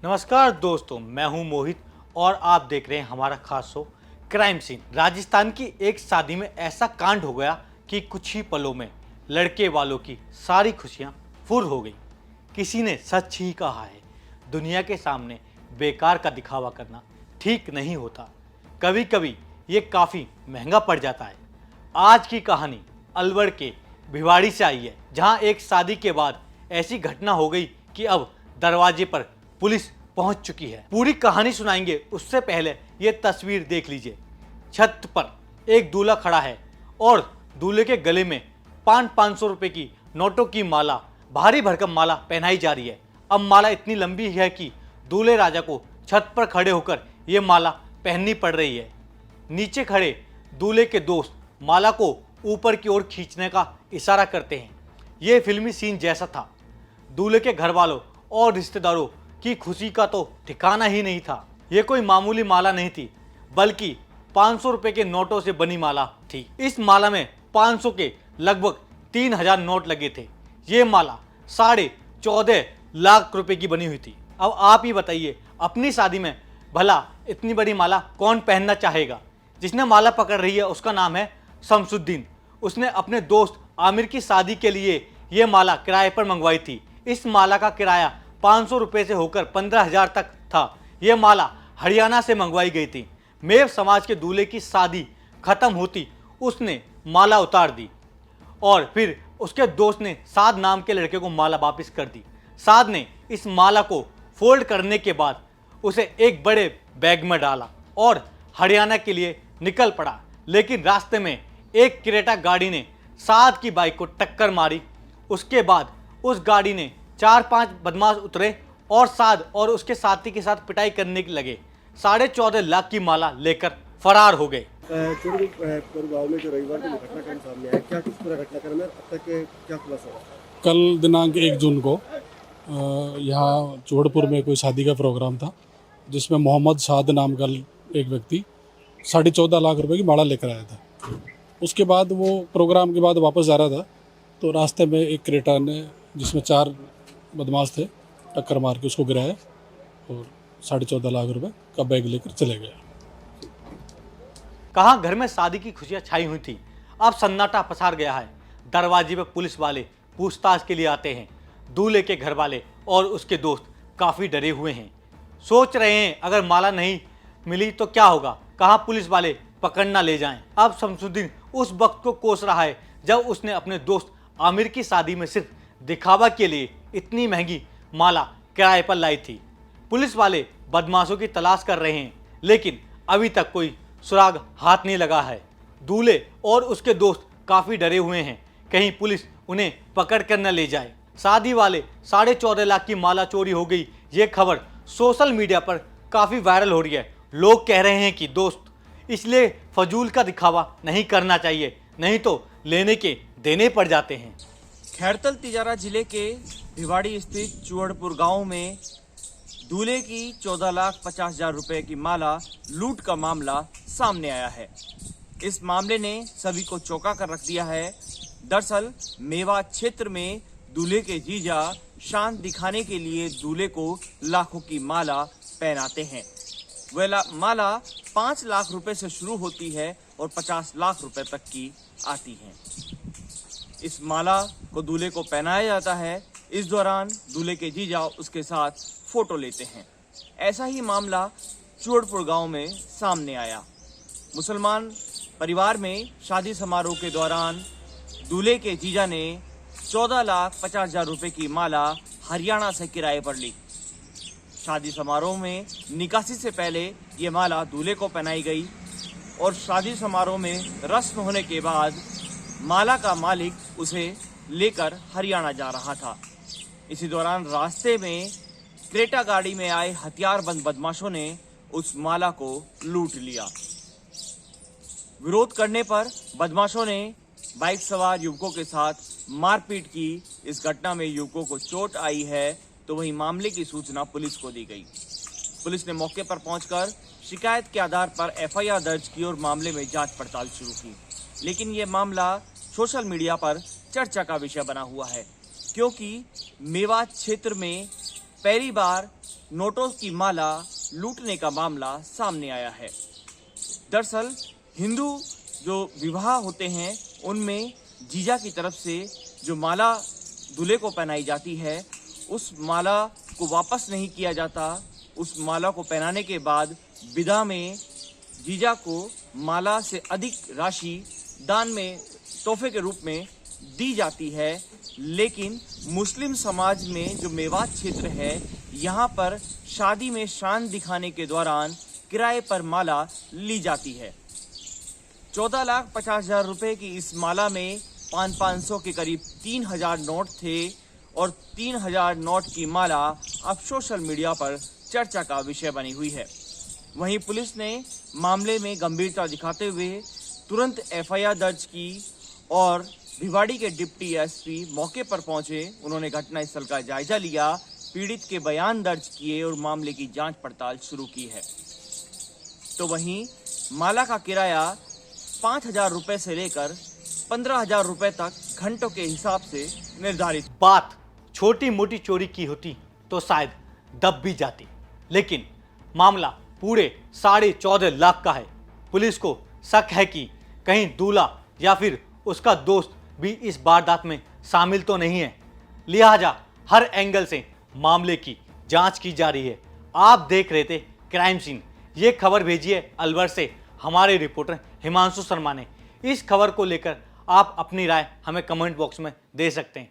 नमस्कार दोस्तों, मैं हूं मोहित और आप देख रहे हैं हमारा खास शो क्राइम सीन। राजस्थान की एक शादी में ऐसा कांड हो गया कि कुछ ही पलों में लड़के वालों की सारी खुशियां फुर हो गई। किसी ने सच ही कहा है, दुनिया के सामने बेकार का दिखावा करना ठीक नहीं होता। कभी कभी ये काफ़ी महंगा पड़ जाता है। आज की कहानी अलवर के भिवाड़ी से आई है, जहां एक शादी के बाद ऐसी घटना हो गई कि अब दरवाजे पर पुलिस पहुंच चुकी है। पूरी कहानी सुनाएंगे, उससे पहले ये तस्वीर देख लीजिए। छत पर एक दूल्हा खड़ा है और दूल्हे के गले में 500 रुपए की नोटों की माला, भारी भरकम माला पहनाई जा रही है। अब माला इतनी लंबी है कि दूल्हे राजा को छत पर खड़े होकर ये माला पहननी पड़ रही है। नीचे खड़े दूल्हे के दोस्त माला को ऊपर की ओर खींचने का इशारा करते हैं। ये फिल्मी सीन जैसा था। दूल्हे के घर वालों और रिश्तेदारों की खुशी का तो ठिकाना ही नहीं था। ये कोई मामूली माला नहीं थी, बल्कि 500 रुपए के नोटों से बनी माला थी। इस माला में 500 के लगभग 3000 नोट लगे थे। ये माला 14.5 लाख रुपए की बनी हुई थी। अब आप ही बताइए, अपनी शादी में भला इतनी बड़ी माला कौन पहनना चाहेगा। जिसने माला पकड़ रही है उसका नाम है शमसुद्दीन। उसने अपने दोस्त आमिर की शादी के लिए ये माला किराए पर मंगवाई थी। इस माला का किराया 500 रुपये से होकर 15,000 तक था। ये माला हरियाणा से मंगवाई गई थी। मेव समाज के दूल्हे की शादी खत्म होती उसने माला उतार दी और फिर उसके दोस्त ने साद नाम के लड़के को माला वापस कर दी। साद ने इस माला को फोल्ड करने के बाद उसे एक बड़े बैग में डाला और हरियाणा के लिए निकल पड़ा। लेकिन रास्ते में एक क्रेटा गाड़ी ने साद की बाइक को टक्कर मारी। उसके बाद उस गाड़ी ने 4-5 बदमाश उतरे और साद और उसके साथी के साथ पिटाई करने लगे। 14.5 लाख की माला लेकर फरार हो गए। गाँव में जो रविवार को घटनाक्रम सामने आया, क्या कुछ पूरा घटनाक्रम है, अब तक क्या खुलासा हुआ? कल दिनांक 1 जून को यहाँ चौड़पुर में कोई शादी का प्रोग्राम था, जिसमें मोहम्मद साद नाम का एक व्यक्ति 14.5 लाख रुपए की माला लेकर आया था। उसके बाद वो प्रोग्राम के बाद वापस जा रहा था, तो रास्ते में एक क्रेटा ने, जिसमें 4 बदमाश थे, टक्कर मार के उसको गिराया और 14.5 लाख रुपए का बैग लेकर चले गए। कहाँ घर में शादी की खुशियां छाई हुई थी, अब सन्नाटा पसार गया है। दरवाजे पर पुलिस वाले पूछताछ के लिए आते हैं। दूल्हे के घर वाले और उसके दोस्त काफ़ी डरे हुए हैं। सोच रहे हैं अगर माला नहीं मिली तो क्या होगा, कहाँ पुलिस वाले पकड़ ना ले जाएं। अब शमसुद्दीन उस वक्त को कोस रहा है जब उसने अपने दोस्त आमिर की शादी में सिर्फ दिखावा के लिए इतनी महंगी माला किराए पर लाई थी। पुलिस वाले बदमाशों की तलाश कर रहे हैं, लेकिन अभी तक कोई सुराग हाथ नहीं लगा है। दूल्हे और उसके दोस्त काफ़ी डरे हुए हैं, कहीं पुलिस उन्हें पकड़ कर न ले जाए। शादी वाले 14.5 लाख की माला चोरी हो गई, ये खबर सोशल मीडिया पर काफ़ी वायरल हो रही है। लोग कह रहे हैं कि दोस्त, इसलिए फजूल का दिखावा नहीं करना चाहिए, नहीं तो लेने के देने पड़ जाते हैं। खैरतल तिजारा जिले के भिवाड़ी स्थित चुअड़पुर गांव में दूल्हे की 14,50,000 रुपए की माला लूट का मामला सामने आया है। इस मामले ने सभी को चौंका कर रख दिया है। दरअसल मेवात क्षेत्र में दूल्हे के जीजा शान दिखाने के लिए दूल्हे को लाखों की माला पहनाते हैं। वह माला 5 लाख रुपए से शुरू होती है और 50 लाख रुपए तक की आती है। इस माला को दूल्हे को पहनाया जाता है। इस दौरान दूल्हे के जीजा उसके साथ फोटो लेते हैं। ऐसा ही मामला चुअड़पुर गांव में सामने आया। मुसलमान परिवार में शादी समारोह के दौरान दूल्हे के जीजा ने 14,50,000 रुपए की माला हरियाणा से किराए पर ली। शादी समारोह में निकासी से पहले ये माला दूल्हे को पहनाई गई और शादी समारोह में रस्म होने के बाद माला का मालिक उसे लेकर हरियाणा जा रहा था। इसी दौरान रास्ते में क्रेटा गाड़ी में आए हथियारबंद बदमाशों ने उस माला को लूट लिया। विरोध करने पर बदमाशों ने बाइक सवार युवकों के साथ मारपीट की। इस घटना में युवकों को चोट आई है, तो वहीं मामले की सूचना पुलिस को दी गई। पुलिस ने मौके पर पहुंचकर शिकायत के आधार पर एफआईआर दर्ज की और मामले में जांच पड़ताल शुरू की। लेकिन ये मामला सोशल मीडिया पर चर्चा का विषय बना हुआ है, क्योंकि मेवात क्षेत्र में पहली बार नोटों की माला लूटने का मामला सामने आया है। दरअसल हिंदू जो विवाह होते हैं उनमें जीजा की तरफ से जो माला दूल्हे को पहनाई जाती है उस माला को वापस नहीं किया जाता। उस माला को पहनाने के बाद विदा में जीजा को माला से अधिक राशि दान में तोहफे के रूप में दी जाती है। लेकिन मुस्लिम समाज में जो मेवात क्षेत्र है यहाँ पर शादी में शान दिखाने के दौरान किराए पर माला ली जाती है। 14,50,000 रुपए की इस माला में 500 के करीब 3,000 नोट थे और 3,000 नोट की माला अब सोशल मीडिया पर चर्चा का विषय बनी हुई है। वहीं पुलिस ने मामले में गंभीरता दिखाते हुए तुरंत एफआईआर दर्ज की और भिवाड़ी के डिप्टी एसपी मौके पर पहुंचे। उन्होंने घटनास्थल का जायजा लिया, पीड़ित के बयान दर्ज किए और मामले की जांच पड़ताल शुरू की है। तो वहीं माला का किराया 5,000 रुपए से लेकर 15,000 रुपए तक घंटों के हिसाब से निर्धारित। बात छोटी मोटी चोरी की होती तो शायद दब भी जाती, लेकिन मामला पूरे 14.5 लाख का है। पुलिस को शक है कि कहीं दूल्हा या फिर उसका दोस्त भी इस वारदात में शामिल तो नहीं है। लिहाजा हर एंगल से मामले की जांच की जा रही है। आप देख रहे थे क्राइम सीन। ये खबर भेजी है अलवर से हमारे रिपोर्टर हिमांशु शर्मा ने। इस खबर को लेकर आप अपनी राय हमें कमेंट बॉक्स में दे सकते हैं।